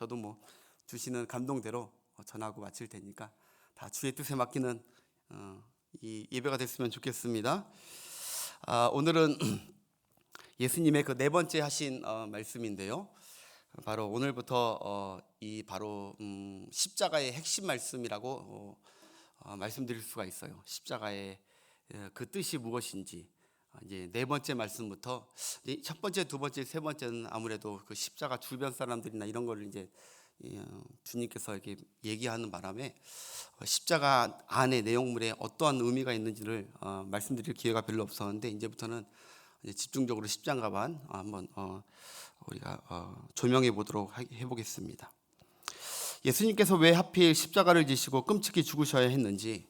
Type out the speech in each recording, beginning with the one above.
저도 뭐 주시는 감동대로 전하고 마칠 테니까 다 주의 뜻에 맡기는 이 예배가 됐으면 좋겠습니다. 오늘은 예수님의 그 네 번째 하신 말씀인데요. 바로 오늘부터 이 바로 십자가의 핵심 말씀이라고 말씀드릴 수가 있어요. 십자가의 그 뜻이 무엇인지 이제 네 번째 말씀부터 첫 번째, 두 번째, 세 번째는 아무래도 그 십자가 주변 사람들이나 이런 거를 이제 주님께서 이렇게 얘기하는 바람에 십자가 안의 내용물에 어떠한 의미가 있는지를 말씀드릴 기회가 별로 없었는데 이제부터는 이제 집중적으로 십자가만 한번 우리가 조명해 보도록 해보겠습니다. 예수님께서 왜 하필 십자가를 지시고 끔찍히 죽으셔야 했는지,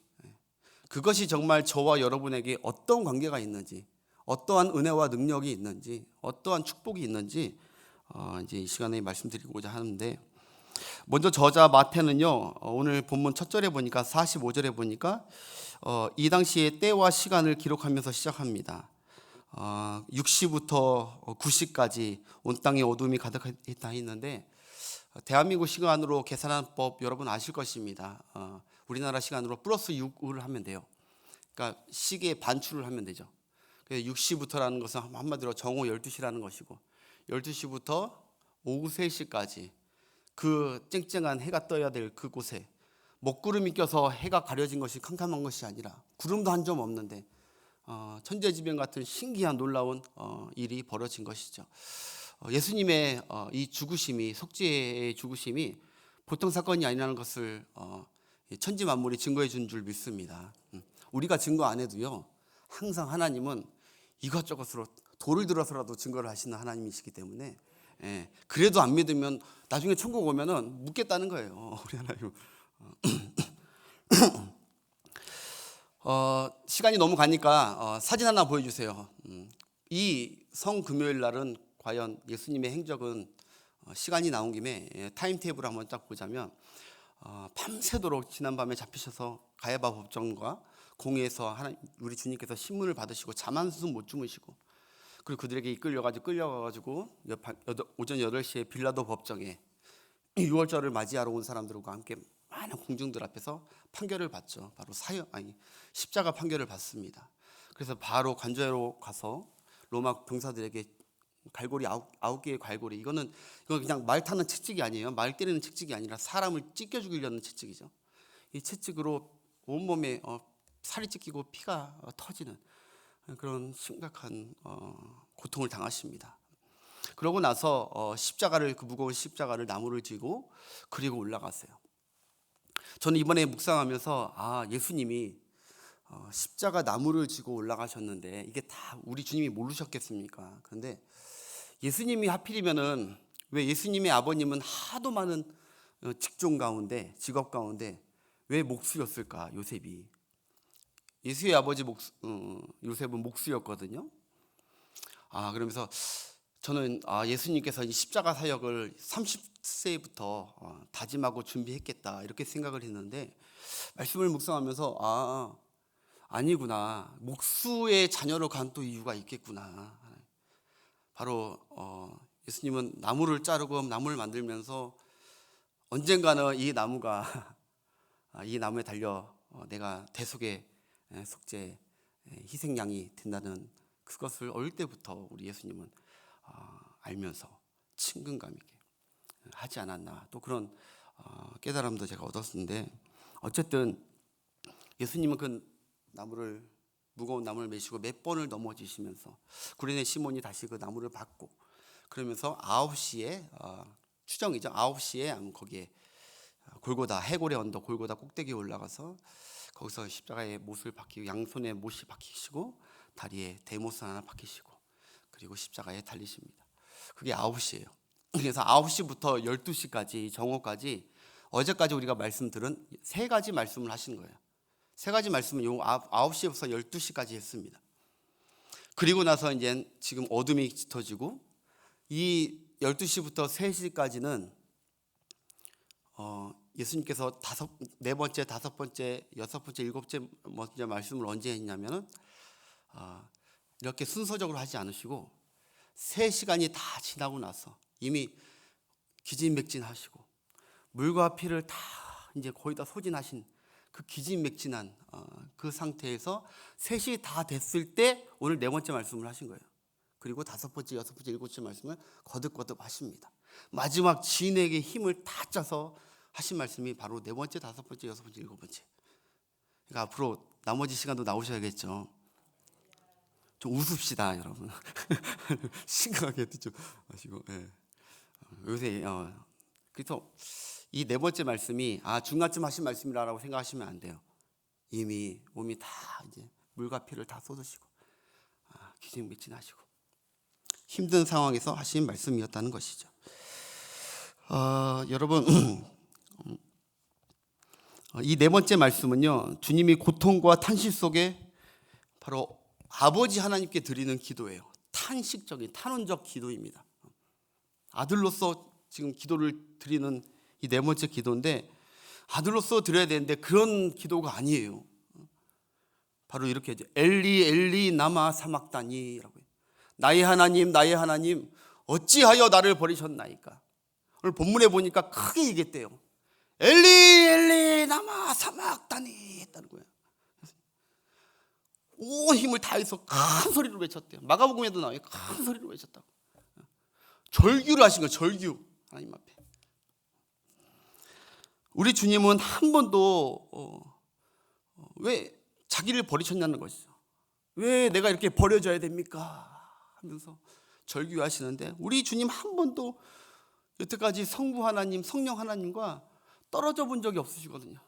그것이 정말 저와 여러분에게 어떤 관계가 있는지, 어떠한 은혜와 능력이 있는지, 어떠한 축복이 있는지 이제 이 시간에 말씀드리고자 하는데, 먼저 저자 마태는요, 오늘 본문 첫 절에 보니까 45절에 보니까 이 당시의 때와 시간을 기록하면서 시작합니다. 6시부터 9시까지 온 땅에 어둠이 가득했다 했는데, 대한민국 시간으로 계산하는 법 여러분 아실 것입니다. 우리나라 시간으로 플러스 6을 하면 돼요. 그러니까 시계 반출을 하면 되죠. 6시부터라는 것은 한마디로 정오 12시라는 것이고, 12시부터 오후 3시까지 그 쨍쨍한 해가 떠야 될 그곳에 먹구름이 껴서 해가 가려진 것이 캄캄한 것이 아니라 구름도 한 점 없는데 천재지변 같은 신기한 놀라운 일이 벌어진 것이죠. 예수님의 이 죽으심이, 속죄의 죽으심이 보통 사건이 아니라는 것을 천지 만물이 증거해 준 줄 믿습니다. 우리가 증거 안 해도요, 항상 하나님은 이것저것으로 돌을 들어서라도 증거를 하시는 하나님이시기 때문에, 그래도 안 믿으면 나중에 천국 오면은 묻겠다는 거예요, 우리 하나님. 시간이 너무 가니까 사진 하나 보여주세요. 이 성금요일 날은 과연 예수님의 행적은 시간이 나온 김에 타임테이블을 한번 딱 보자면 밤새도록 지난밤에 잡히셔서 가야바 법정과 공회에서 우리 주님께서 신문을 받으시고 잠 한숨 못 주무시고, 그리고 그들에게 끌려가가지고 오전 8시에 빌라도 법정에 6월절을 맞이하러 온 사람들과 함께 많은 공중들 앞에서 판결을 받죠. 바로 십자가 판결을 받습니다. 그래서 바로 관저로 가서 로마 병사들에게 갈고리 9개의 갈고리, 이건 그냥 말 타는 채찍이 아니에요. 말 때리는 채찍이 아니라 사람을 찢겨 죽이려는 채찍이죠. 이 채찍으로 온몸에 살이 찢기고 피가 터지는 그런 심각한 고통을 당하십니다. 그러고 나서 그 무거운 십자가를 나무를 지고 그리고 올라가세요. 저는 이번에 묵상하면서 예수님이 십자가 나무를 지고 올라가셨는데 이게 다 우리 주님이 모르셨겠습니까? 그런데 예수님이 하필이면은, 왜 예수님의 아버님은 하도 많은 직종 가운데, 직업 가운데 왜 목수였을까? 요셉이, 예수의 아버지 요셉은 목수였거든요. 그러면서 저는 예수님께서 이 십자가 사역을 30세부터 다짐하고 준비했겠다, 이렇게 생각을 했는데, 말씀을 묵상하면서 아니구나, 목수의 자녀로 간 또 이유가 있겠구나. 바로 예수님은 나무를 자르고 나무를 만들면서 언젠가는 이 나무가 이 나무에 달려 내가 대속의 속죄 희생양이 된다는 그것을 어릴 때부터 우리 예수님은 알면서 친근감 있게 하지 않았나, 또 그런 깨달음도 제가 얻었는데, 어쨌든 예수님은 그 무거운 나무를 메시고 몇 번을 넘어지시면서 구레네 시몬이 다시 그 나무를 받고, 그러면서 9시에 추정이죠. 9시에 거기에 골고다, 해골의 언덕 골고다 꼭대기에 올라가서 거기서 십자가의 못을 박히고, 양손에 못이 박히시고 다리에 대못 하나 박히시고, 그리고 십자가에 달리십니다. 그게 9시예요. 그래서 9시부터 12시까지 정오까지 어제까지 우리가 말씀들은 세 가지 말씀을 하신 거예요. 세 가지 말씀은 9시부터 12시까지 했습니다. 그리고 나서 이제 지금 어둠이 짙어지고, 이 12시부터 3시까지는 예수님께서 네 번째, 다섯 번째, 여섯 번째, 일곱 번째 말씀을 언제 했냐면은 이렇게 순서적으로 하지 않으시고 3시간이 다 지나고 나서 이미 기진맥진하시고 물과 피를 다 이제 거의 다 소진하신 그 기진맥진한 그 상태에서 셋이 다 됐을 때 오늘 네 번째 말씀을 하신 거예요. 그리고 다섯 번째, 여섯 번째, 일곱 번째 말씀을 거듭거듭 하십니다. 마지막 진에게 힘을 다 짜서 하신 말씀이 바로 네 번째, 다섯 번째, 여섯 번째, 일곱 번째. 그러니까 앞으로 나머지 시간도 나오셔야겠죠. 좀 웃읍시다, 여러분. 심각하게 좀 하시고. 예. 요새 그래서 이 네 번째 말씀이 중간쯤 하신 말씀이라고 생각하시면 안 돼요. 이미 몸이 다 이제 물과 피를 다 쏟으시고 기진맥진하시고 힘든 상황에서 하신 말씀이었다는 것이죠. 여러분 이 네 번째 말씀은요, 주님이 고통과 탄식 속에 바로 아버지 하나님께 드리는 기도예요. 탄식적인 탄원적 기도입니다. 아들로서 지금 기도를 드리는 이 네 번째 기도인데, 아들로서 드려야 되는데 그런 기도가 아니에요. 바로 이렇게 이제 엘리 엘리 나마 사막다니라고 해요. 나의 하나님 어찌하여 나를 버리셨나이까. 오늘 본문에 보니까 크게 얘기했대요. 엘리 엘리 나마 사막다니 했다는 거예요. 온 힘을 다해서 큰 소리로 외쳤대요. 마가복음에도 나와요. 큰 소리로 외쳤다고. 절규를 하신 거예요. 절규. 하나님 앞에. 우리 주님은 한 번도 왜 자기를 버리셨냐는 것이죠. 왜 내가 이렇게 버려져야 됩니까? 하면서 절규하시는데, 우리 주님 한 번도 여태까지 성부 하나님, 성령 하나님과 떨어져 본 적이 없으시거든요.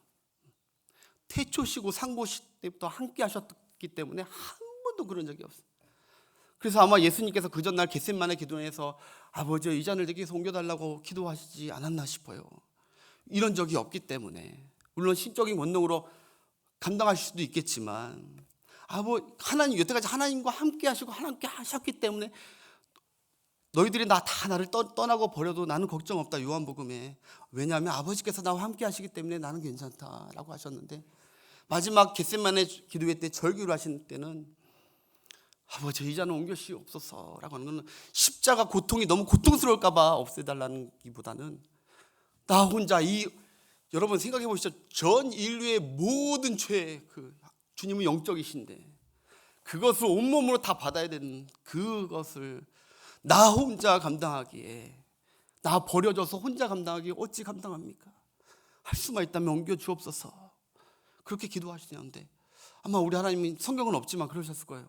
태초시고 상고시 때부터 함께 하셨기 때문에 한 번도 그런 적이 없어요. 그래서 아마 예수님께서 그 전날 겟세마네 기도에서 아버지 이 잔을 내게서 옮겨달라고 기도하시지 않았나 싶어요. 이런 적이 없기 때문에, 물론 신적인 권능으로 감당하실 수도 있겠지만, 하나님 여태까지 하나님과 함께 하시고 하나님께 하셨기 때문에 너희들이 나를 떠나고 버려도 나는 걱정 없다, 요한복음에. 왜냐하면 아버지께서 나와 함께 하시기 때문에 나는 괜찮다라고 하셨는데, 마지막 겟세마네 기도회 때 절규를 하신 때는 아버지 이 잔을 옮겨시옵소서라고 하는 것은 십자가 고통이 너무 고통스러울까 봐 없애달라는 기보다는 나 혼자 여러분 생각해 보시죠. 전 인류의 모든 죄, 주님은 영적이신데 그것을 온몸으로 다 받아야 되는 그것을 나 혼자 감당하기에, 나 버려져서 혼자 감당하기에 어찌 감당합니까? 할 수만 있다면 옮겨 주옵소서. 그렇게 기도하시는데, 아마 우리 하나님이 성경은 없지만 그러셨을 거예요.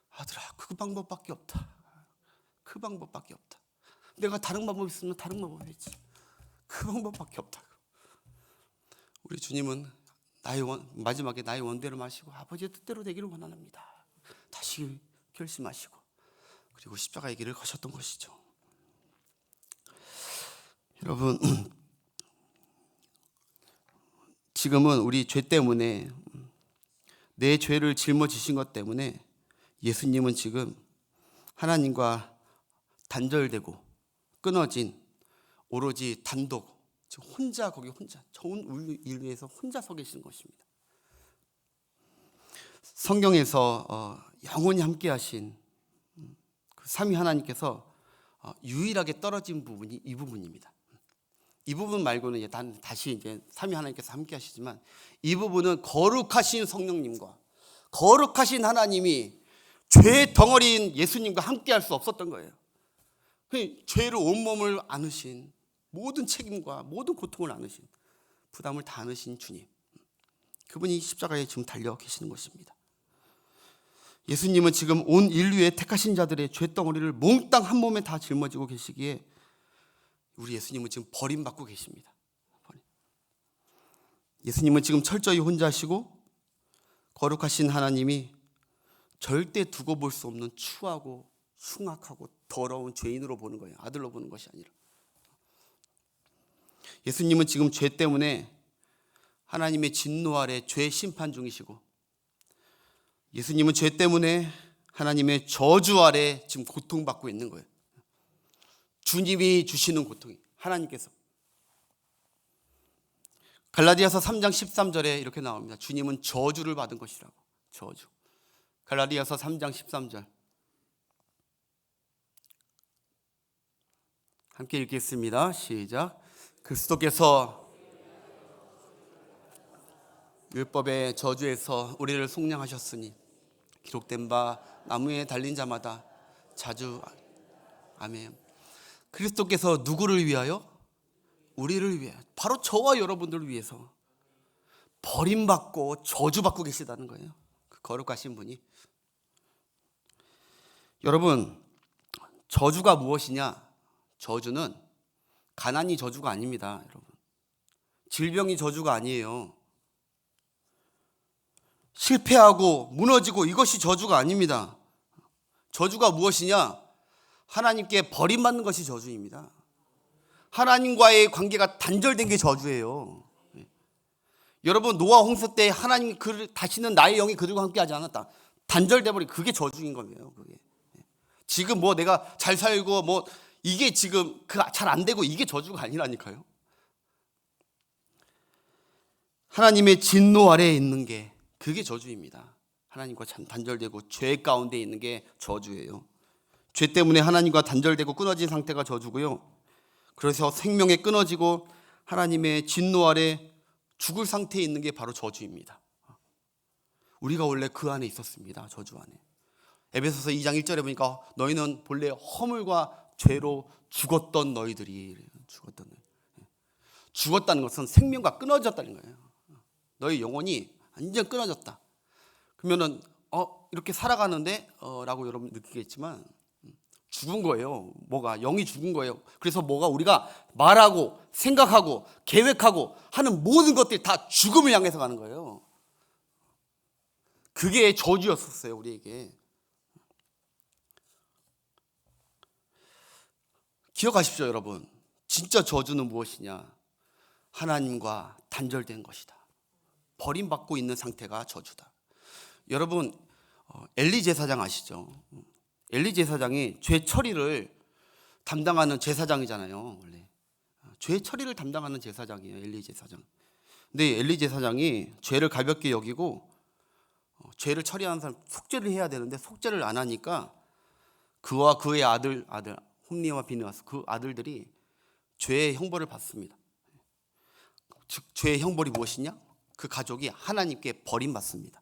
아들아, 그 방법밖에 없다. 그 방법밖에 없다. 내가 다른 방법 있으면 다른 방법 했지. 그 방법밖에 없다. 우리 주님은 마지막에 나의 원대로 마시고 아버지의 뜻대로 되기를 원합니다. 다시 결심하시고 그리고 십자가의 길을 가셨던 것이죠. 여러분, 지금은 우리 죄 때문에, 내 죄를 짊어지신 것 때문에 예수님은 지금 하나님과 단절되고 끊어진 오로지 단독, 혼자 전 인류에서 혼자 서 계시는 것입니다. 성경에서 영원히 함께 하신 그 삼위 하나님께서 유일하게 떨어진 부분이 이 부분입니다. 이 부분 말고는 다시 삼위 하나님께서 함께 하시지만, 이 부분은 거룩하신 성령님과 거룩하신 하나님이 죄 덩어리인 예수님과 함께 할 수 없었던 거예요. 죄를 온몸을 안으신, 모든 책임과 모든 고통을 안으신, 부담을 다 안으신 주님, 그분이 십자가에 지금 달려 계시는 것입니다. 예수님은 지금 온 인류의 택하신 자들의 죄덩어리를 몽땅 한 몸에 다 짊어지고 계시기에 우리 예수님은 지금 버림받고 계십니다. 예수님은 지금 철저히 혼자 하시고, 거룩하신 하나님이 절대 두고 볼 수 없는 추하고 흉악하고 더러운 죄인으로 보는 거예요. 아들로 보는 것이 아니라. 예수님은 지금 죄 때문에 하나님의 진노 아래 죄 심판 중이시고, 예수님은 죄 때문에 하나님의 저주 아래 지금 고통받고 있는 거예요. 주님이 주시는 고통이, 하나님께서. 갈라디아서 3장 13절에 이렇게 나옵니다. 주님은 저주를 받은 것이라고. 저주. 갈라디아서 3장 13절 함께 읽겠습니다. 시작. 그리스도께서 율법의 저주에서 우리를 속량하셨으니 기록된 바 나무에 달린 자마다 자주 아멘. 그리스도께서 누구를 위하여? 우리를 위하여, 바로 저와 여러분들을 위해서 버림받고 저주받고 계시다는 거예요. 그 거룩하신 분이. 여러분, 저주가 무엇이냐? 저주는 가난이 저주가 아닙니다. 여러분, 질병이 저주가 아니에요. 실패하고 무너지고 이것이 저주가 아닙니다. 저주가 무엇이냐? 하나님께 버림받는 것이 저주입니다. 하나님과의 관계가 단절된 게 저주예요. 여러분, 노아 홍수 때 하나님이 다시는 나의 영이 그들과 함께하지 않았다. 단절돼 버린 그게 저주인 거예요. 그게. 지금 뭐 내가 잘 살고 뭐 이게 지금 잘 안 되고 이게 저주가 아니라니까요. 하나님의 진노 아래에 있는 게 그게 저주입니다. 하나님과 단절되고 죄 가운데 있는 게 저주예요. 죄 때문에 하나님과 단절되고 끊어진 상태가 저주고요. 그래서 생명에 끊어지고 하나님의 진노 아래 죽을 상태에 있는 게 바로 저주입니다. 우리가 원래 그 안에 있었습니다. 저주 안에. 에베소서 2장 1절에 보니까 너희는 본래 허물과 죄로 죽었던 너희들이. 죽었다는 것은 생명과 끊어졌다는 거예요. 너희 영혼이 완전 끊어졌다. 그러면은 이렇게 살아가는데 라고 여러분 느끼겠지만 죽은 거예요. 뭐가 영이 죽은 거예요. 그래서 뭐가 우리가 말하고 생각하고 계획하고 하는 모든 것들이 다 죽음을 향해서 가는 거예요. 그게 저주였었어요, 우리에게. 기억하십시오, 여러분. 진짜 저주는 무엇이냐? 하나님과 단절된 것이다. 버림받고 있는 상태가 저주다. 여러분, 엘리 제사장 아시죠? 엘리 제사장이 죄 처리를 담당하는 제사장이잖아요. 원래 죄 처리를 담당하는 제사장이에요, 엘리 제사장. 근데 엘리 제사장이 죄를 가볍게 여기고 죄를 처리하는 사람 속죄를 해야 되는데 속죄를 안 하니까 그와 그의 아들 홈리와 비느하스 그 아들들이 죄의 형벌을 받습니다. 즉 죄의 형벌이 무엇이냐? 그 가족이 하나님께 버림받습니다.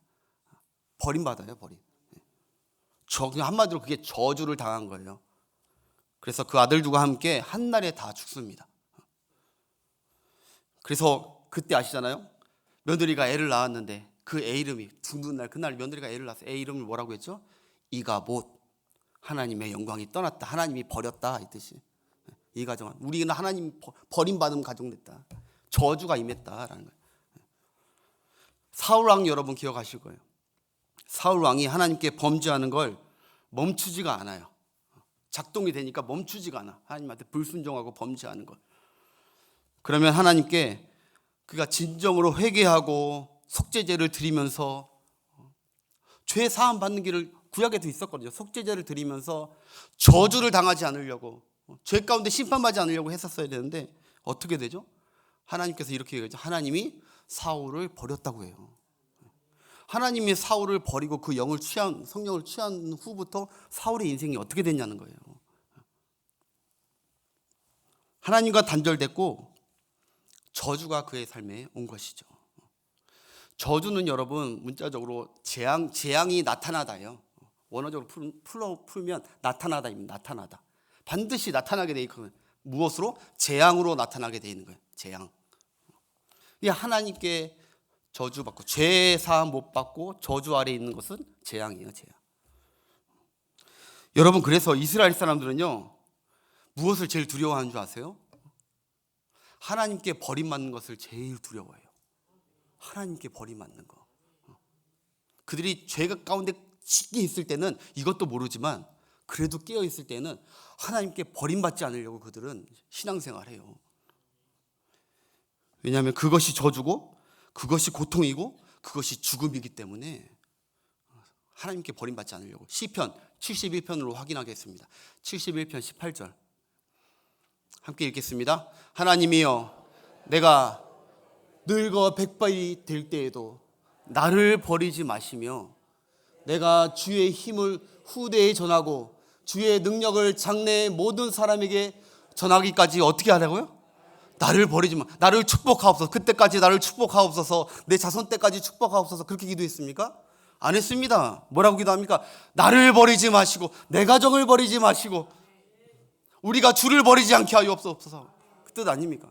버림받아요, 버림. 한마디로 그게 저주를 당한 거예요. 그래서 그 아들들과 함께 한날에 다 죽습니다. 그래서 그때 아시잖아요? 며느리가 애를 낳았는데 그 애 이름이 죽는 날 그날 며느리가 애를 낳았어요. 애 이름을 뭐라고 했죠? 이가봇, 하나님의 영광이 떠났다. 하나님이 버렸다 이 뜻이. 이 가정은 우리는 하나님 버림받은 가정 됐다. 저주가 임했다라는 거예요. 사울 왕 여러분 기억하실 거예요. 사울 왕이 하나님께 범죄하는 걸 멈추지가 않아요. 작동이 되니까 멈추지가 않아. 하나님한테 불순종하고 범죄하는 걸. 그러면 하나님께 그가 진정으로 회개하고 속죄제를 드리면서 죄 사함 받는 길을 구약에도 있었거든요. 속죄제를 드리면서 저주를 당하지 않으려고 죄 가운데 심판받지 않으려고 했었어야 되는데 어떻게 되죠? 하나님께서 이렇게 얘기하죠. 하나님이 사울을 버렸다고 해요. 하나님이 사울을 버리고 그 성령을 취한 후부터 사울의 인생이 어떻게 됐냐는 거예요. 하나님과 단절됐고 저주가 그의 삶에 온 것이죠. 저주는 여러분 문자적으로 재앙이 나타나다예요. 원어적으로 풀면 나타나다입니다. 나타나다. 반드시 나타나게 돼 있거든요. 무엇으로? 재앙으로 나타나게 돼 있는 거예요. 재앙. 이 하나님께 저주받고 죄 사함 못 받고 저주 아래 있는 것은 재앙이에요. 재앙. 여러분 그래서 이스라엘 사람들은요 무엇을 제일 두려워하는 줄 아세요? 하나님께 버림받는 것을 제일 두려워해요. 하나님께 버림받는 거. 그들이 죄 가운데 깊게 있을 때는 이것도 모르지만 그래도 깨어 있을 때는 하나님께 버림받지 않으려고 그들은 신앙생활해요. 왜냐하면 그것이 저주고 그것이 고통이고 그것이 죽음이기 때문에 하나님께 버림받지 않으려고. 시편 71편으로 확인하겠습니다. 71편 18절 함께 읽겠습니다. 하나님이여 내가 늙어 백발이 될 때에도 나를 버리지 마시며 내가 주의 힘을 후대에 전하고 주의 능력을 장래의 모든 사람에게 전하기까지 어떻게 하라고요? 나를 버리지 마. 나를 축복하옵소서. 그때까지 나를 축복하옵소서. 내 자손 때까지 축복하옵소서. 그렇게 기도했습니까? 안 했습니다. 뭐라고 기도합니까? 나를 버리지 마시고 내 가정을 버리지 마시고 우리가 주를 버리지 않게 하옵소서. 그 뜻 아닙니까?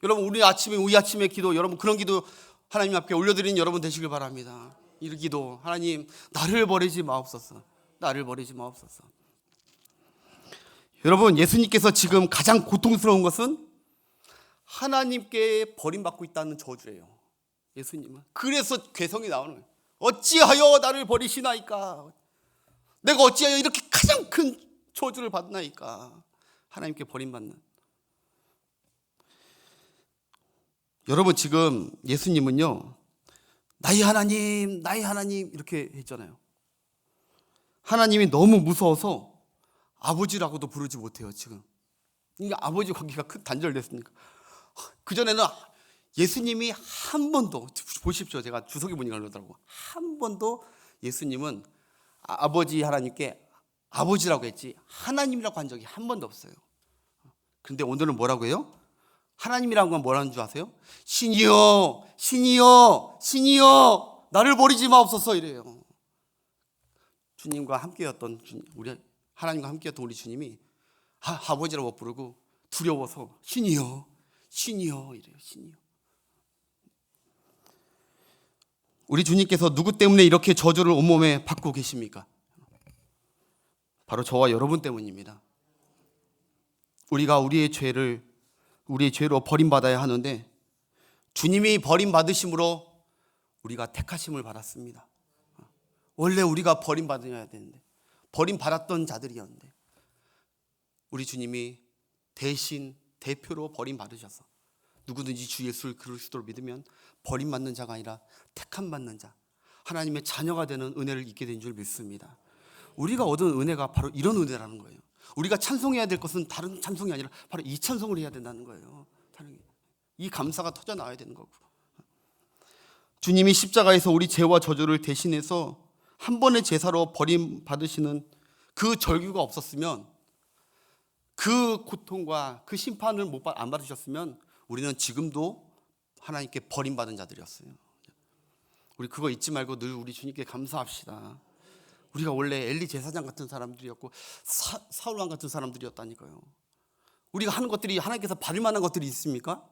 여러분 우리 아침에 기도, 여러분 그런 기도 하나님 앞에 올려드리는 여러분 되시길 바랍니다. 이 기도, 하나님 나를 버리지 마옵소서. 나를 버리지 마옵소서. 여러분, 예수님께서 지금 가장 고통스러운 것은 하나님께 버림받고 있다는 저주예요. 예수님은. 그래서 괴성이 나오는 거예요. 어찌하여 나를 버리시나이까? 내가 어찌하여 이렇게 가장 큰 저주를 받나이까? 하나님께 버림받는. 여러분, 지금 예수님은요, 나의 하나님 이렇게 했잖아요. 하나님이 너무 무서워서 아버지라고도 부르지 못해요. 지금 이게 아버지 관계가 단절됐으니까. 그전에는 예수님이 한 번도, 보십시오, 제가 주석이 보니까 그러더라고, 한 번도 예수님은 아버지 하나님께 아버지라고 했지 하나님이라고 한 적이 한 번도 없어요. 그런데 오늘은 뭐라고 해요? 하나님이라는 건 뭐라는 줄 아세요? 신이여 나를 버리지 마옵소서 이래요. 주님과 함께였던 우리 하나님과 함께였던 우리 주님이 아버지라고 못 부르고 두려워서 신이여 이래요. 신이여. 우리 주님께서 누구 때문에 이렇게 저주를 온몸에 받고 계십니까? 바로 저와 여러분 때문입니다. 우리가 우리의 죄로 버림받아야 하는데 주님이 버림받으심으로 우리가 택하심을 받았습니다. 원래 우리가 버림받아야 되는데 버림받았던 자들이었는데 우리 주님이 대신 대표로 버림받으셔서 누구든지 주 예수 그리스도를 믿으면 버림받는 자가 아니라 택함받는 자, 하나님의 자녀가 되는 은혜를 입게 된 줄 믿습니다. 우리가 얻은 은혜가 바로 이런 은혜라는 거예요. 우리가 찬송해야 될 것은 다른 찬송이 아니라 바로 이 찬송을 해야 된다는 거예요. 이 감사가 터져 나와야 되는 거고. 주님이 십자가에서 우리 죄와 저주를 대신해서 한 번의 제사로 버림받으시는 그 절규가 없었으면, 그 고통과 그 심판을 안 받으셨으면 우리는 지금도 하나님께 버림받은 자들이었어요. 우리 그거 잊지 말고 늘 우리 주님께 감사합시다. 우리가 원래 엘리 제사장 같은 사람들이었고 사울왕 같은 사람들이었다니까요. 우리가 하는 것들이 하나님께서 받을 만한 것들이 있습니까?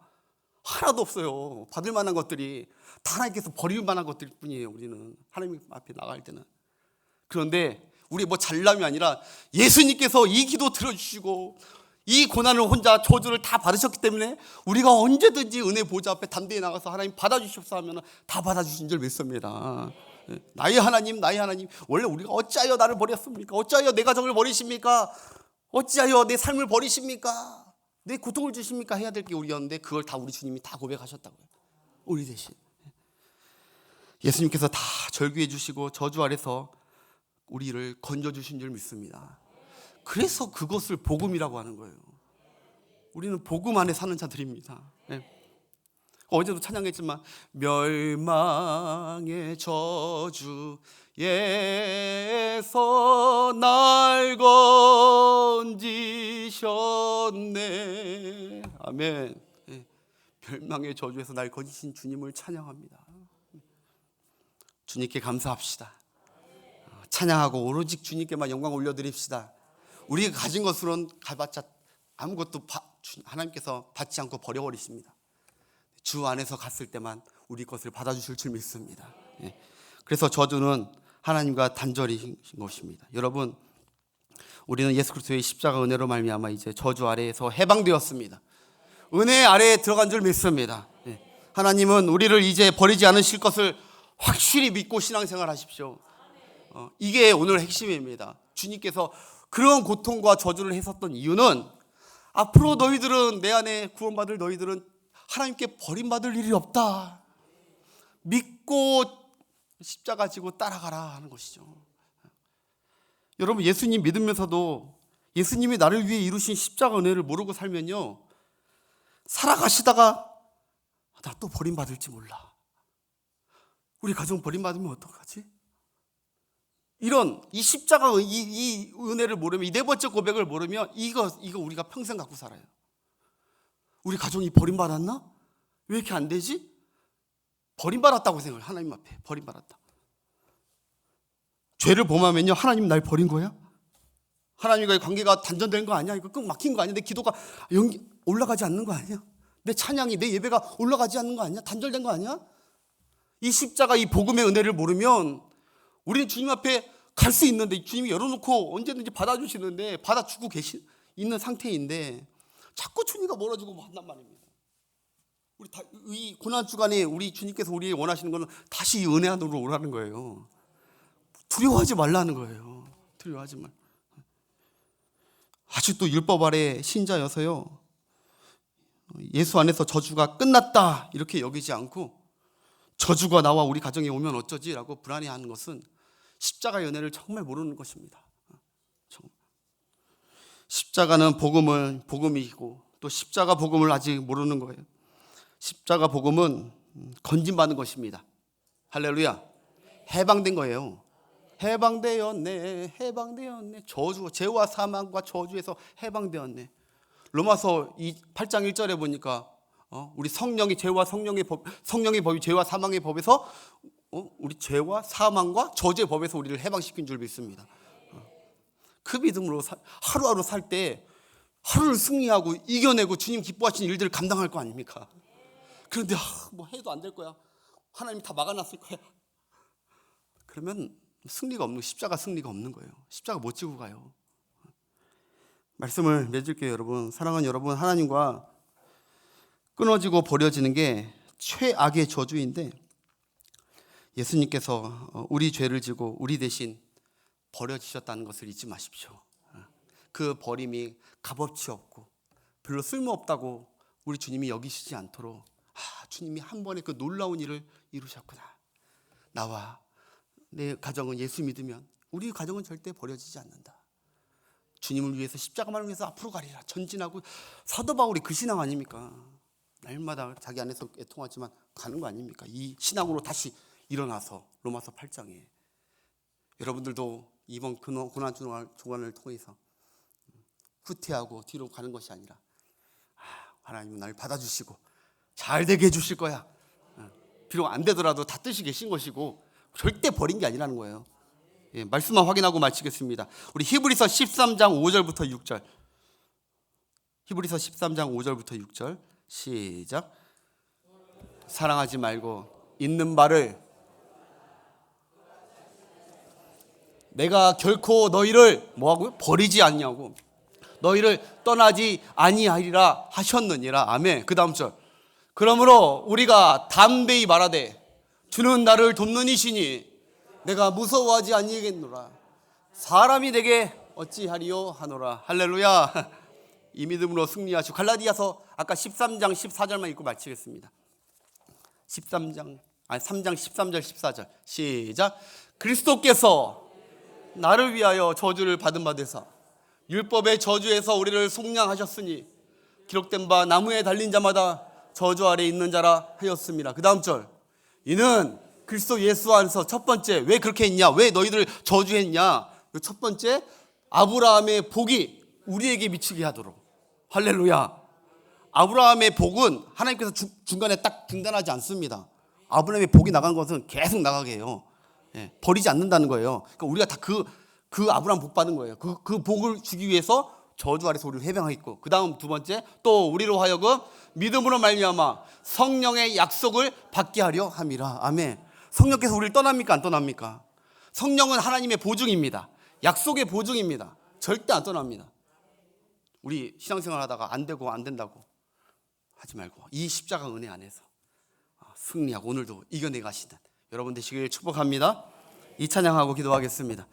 하나도 없어요. 받을 만한 것들이 다 하나님께서 버릴 만한 것들 뿐이에요. 우리는 하나님 앞에 나갈 때는. 그런데 우리 뭐 잘남이 아니라 예수님께서 이 기도 들어주시고 이 고난을 혼자 저주를 다 받으셨기 때문에 우리가 언제든지 은혜 보좌 앞에 담대히 나가서 하나님 받아주십사 하면 다 받아주신 줄 믿습니다. 나의 하나님 원래 우리가 어찌하여 나를 버렸습니까? 어찌하여 내 가정을 버리십니까? 어찌하여 내 삶을 버리십니까? 내 고통을 주십니까? 해야 될 게 우리였는데 그걸 다 우리 주님이 다 고백하셨다고요. 우리 대신 예수님께서 다 절규해 주시고 저주 아래서 우리를 건져주신 줄 믿습니다. 그래서 그것을 복음이라고 하는 거예요. 우리는 복음 안에 사는 자들입니다. 어제도 찬양했지만 멸망의 저주에서 날 건지셨네. 아멘. 멸망의 저주에서 날 건지신 주님을 찬양합니다. 주님께 감사합시다. 찬양하고 오로지 주님께만 영광 올려드립시다. 우리가 가진 것으로는 가봤자 아무것도 하나님께서 받지 않고 버려버리십니다. 주 안에서 갔을 때만 우리 것을 받아주실 줄 믿습니다. 그래서 저주는 하나님과 단절이신 것입니다. 여러분, 우리는 예수 그리스도의 십자가 은혜로 말미암아 이제 저주 아래에서 해방되었습니다. 은혜 아래에 들어간 줄 믿습니다. 하나님은 우리를 이제 버리지 않으실 것을 확실히 믿고 신앙생활 하십시오. 이게 오늘 핵심입니다. 주님께서 그런 고통과 저주를 했었던 이유는 앞으로 너희들은, 내 안에 구원받을 너희들은 하나님께 버림받을 일이 없다, 믿고 십자가 지고 따라가라 하는 것이죠. 여러분, 예수님 믿으면서도 예수님이 나를 위해 이루신 십자가 은혜를 모르고 살면요, 살아가시다가 나 또 버림받을지 몰라, 우리 가정 버림받으면 어떡하지? 이런 이 십자가 이 은혜를 모르면, 이 네 번째 고백을 모르면 이거 우리가 평생 갖고 살아요. 우리 가정이 버림받았나? 왜 이렇게 안 되지? 버림받았다고 생각해요. 하나님 앞에 버림받았다. 죄를 범하면요, 하나님 날 버린 거야? 하나님과의 관계가 단절된 거 아니야? 이거 꼭 막힌 거 아니야? 내 기도가 올라가지 않는 거 아니야? 내 찬양이, 내 예배가 올라가지 않는 거 아니야? 단절된 거 아니야? 이 십자가, 이 복음의 은혜를 모르면 우리는 주님 앞에 갈 수 있는데, 주님이 열어놓고 언제든지 받아주시는데, 받아주고 있는 상태인데 자꾸 주님과 멀어지고 한단 말입니다. 우리 이 고난 주간에 우리 주님께서 우리 원하시는 것은 다시 이 은혜 안으로 오라는 거예요. 두려워하지 말라는 거예요. 두려워하지 말. 아직도 율법 아래 신자여서요, 예수 안에서 저주가 끝났다 이렇게 여기지 않고 저주가 나와 우리 가정에 오면 어쩌지라고 불안해하는 것은 십자가의 은혜를 정말 모르는 것입니다. 십자가는 복음이고 또 십자가 복음을 아직 모르는 거예요. 십자가 복음은 건진받는 것입니다. 할렐루야. 해방된 거예요. 해방되었네. 죄와 사망과 저주에서 해방되었네. 로마서 8장 1절에 보니까 우리 성령이 성령의 법이 죄와 사망의 법에서 우리 죄와 사망과 저주의 법에서 우리를 해방시킨 줄 믿습니다. 그 믿음으로 하루하루 살 때 하루를 승리하고 이겨내고 주님 기뻐하시는 일들을 감당할 거 아닙니까? 그런데 뭐 해도 안 될 거야. 하나님이 다 막아놨을 거야. 그러면 십자가 승리가 없는 거예요. 십자가 못 지고 가요. 말씀을 맺을게요, 여러분. 사랑하는 여러분, 하나님과 끊어지고 버려지는 게 최악의 저주인데, 예수님께서 우리 죄를 지고 우리 대신 버려지셨다는 것을 잊지 마십시오. 그 버림이 값어치 없고 별로 쓸모없다고 우리 주님이 여기시지 않도록, 주님이 한 번에 그 놀라운 일을 이루셨구나. 나와 내 가정은 예수 믿으면 우리 가정은 절대 버려지지 않는다. 주님을 위해서, 십자가만을 위해서 앞으로 가리라 전진하고, 사도 바울이 그 신앙 아닙니까? 날마다 자기 안에서 애통하지만 가는 거 아닙니까? 이 신앙으로 다시 일어나서 로마서 8장에 여러분들도 이번 고난 주간을 통해서 후퇴하고 뒤로 가는 것이 아니라, 하나님은 나를 받아주시고 잘 되게 해주실 거야. 비록 안 되더라도 다 뜻이 계신 것이고 절대 버린 게 아니라는 거예요. 말씀만 확인하고 마치겠습니다. 우리 히브리서 13장 5절부터 6절. 히브리서 13장 5절부터 6절 시작. 사랑하지 말고 있는 바를, 내가 결코 너희를 뭐하고요? 버리지 않냐고, 너희를 떠나지 아니하리라 하셨느니라. 아멘. 그 다음 절. 그러므로 우리가 담대히 말하되 주는 나를 돕는 이시니 내가 무서워하지 아니하겠노라. 사람이 내게 어찌하리요 하노라. 할렐루야. 이 믿음으로 승리하시고, 갈라디아서 아까 13장 14절만 읽고 마치겠습니다. 3장 13절 14절 시작. 그리스도께서 나를 위하여 저주를 받은 바 되사 율법의 저주에서 우리를 속량하셨으니 기록된 바 나무에 달린 자마다 저주 아래 있는 자라 하였습니다. 그 다음 절. 이는 그리스도 예수 안에서, 첫 번째, 왜 그렇게 했냐? 왜 너희들 저주했냐? 첫 번째, 아브라함의 복이 우리에게 미치게 하도록. 할렐루야. 아브라함의 복은 하나님께서 중간에 딱 중단하지 않습니다. 아브라함의 복이 나간 것은 계속 나가게 해요. 버리지 않는다는 거예요. 그러니까 우리가 다 그 아브라함 복 받은 거예요. 그 복을 주기 위해서 저주 아래서 우리를 해방했고, 그 다음 두 번째, 또 우리로 하여금 믿음으로 말미암아 성령의 약속을 받게 하려 함이라. 아멘. 성령께서 우리를 떠납니까? 안 떠납니까? 성령은 하나님의 보증입니다. 약속의 보증입니다. 절대 안 떠납니다. 우리 신앙생활 하다가 안 되고 안 된다고 하지 말고 이 십자가 은혜 안에서 승리하고 오늘도 이겨내 가시는 여러분 되시길 축복합니다. 이 찬양하고 기도하겠습니다.